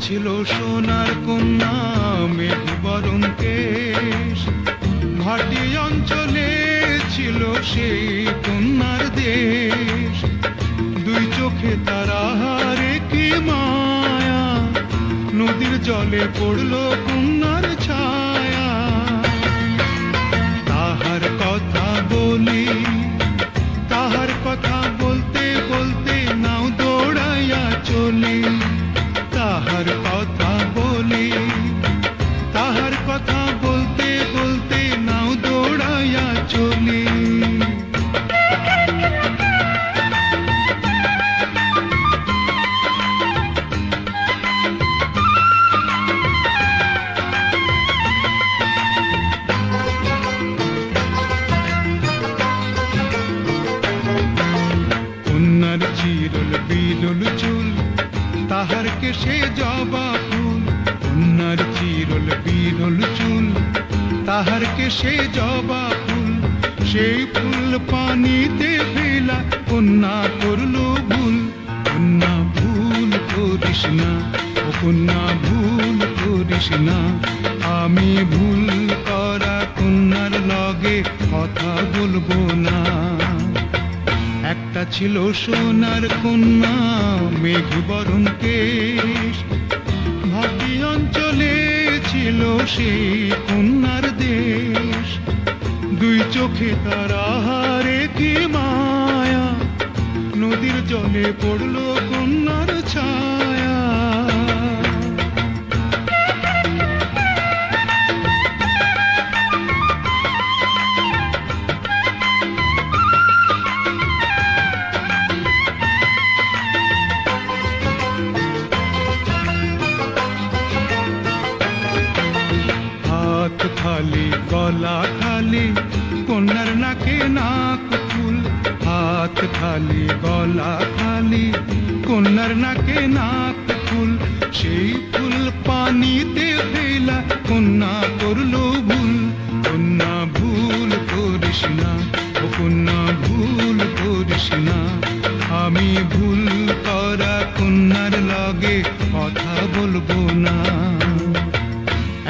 ছিল সোনার কন্যা মেঘ বরণ কেশ, ভাটি অঞ্চলে ছিল সেই কন্যার দেশ। দুই চোখে তারা হারে কি মায়া, নদীর জলে পড়লো কন্যার ছায়া। তাহার কথা বলি, তাহার কথা বলতে বলতে নাও দৌড়াইয়া চলি। তাহার কথা বলি, তাহার কথা বলতে বলতে নাও দৌড়াইয়া চলি। কন্যার চিরল বিরল চুল, তাহার কেশে জবা ফুল। কন্যার চিরল বিরল চুল, তাহার কেশে জবা ফুল। সেই ফুল পানিতে ফেলা কন্যা করলো ভুল। কন্যা ভুল করিস না, ও কন্যা ভুল করিস না। আমি ভুল করা কন্যার লগে কথা বলবো না। একটা ছিল সোনার কন্যা মেঘ বরণ কেশ, ভাটি অঞ্চলে ছিল সেই কন্যার দেশ। দুই চোখে তারা হারে কি মায়া, নদীর জলে পড়লো কন্যার ছায়া। হাত খালি গলা খালি কন্যার নাকে নাক ফুল। হাত খালি গলা খালি কন্যার নাকে নাক ফুল। সেই ফুল পানিতে ফেলা কন্যা করলো ভুল। কন্যা ভুল করিস না, ও কন্যা ভুল করিস না। আমি ভুল করা কন্যার লগে কথা বলবো না।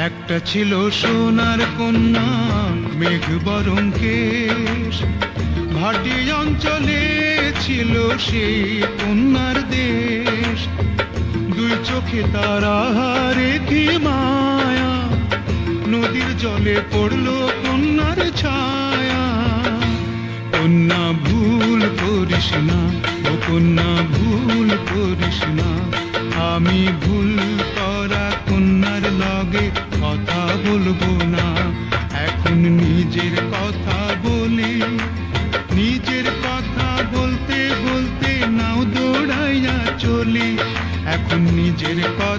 একটা ছিল সোনার কন্যা মেঘ বরণ কেশ, ভাটি অঞ্চলে ছিল সেই কন্যার দেশ। দুই চোখে তারা হারে কি মায়া, নদীর জলে পড়লো কন্যার ছায়া। কন্যা ভুল করিস না, ও কন্যা ভুল করিস না। আমি ভুল করা কন্যার লগে কথা বলবো না। এখন নিজের কথা বলি, নিজের কথা বলতে বলতে নাও দৌড়াইয়া চলি। এখন নিজের কথা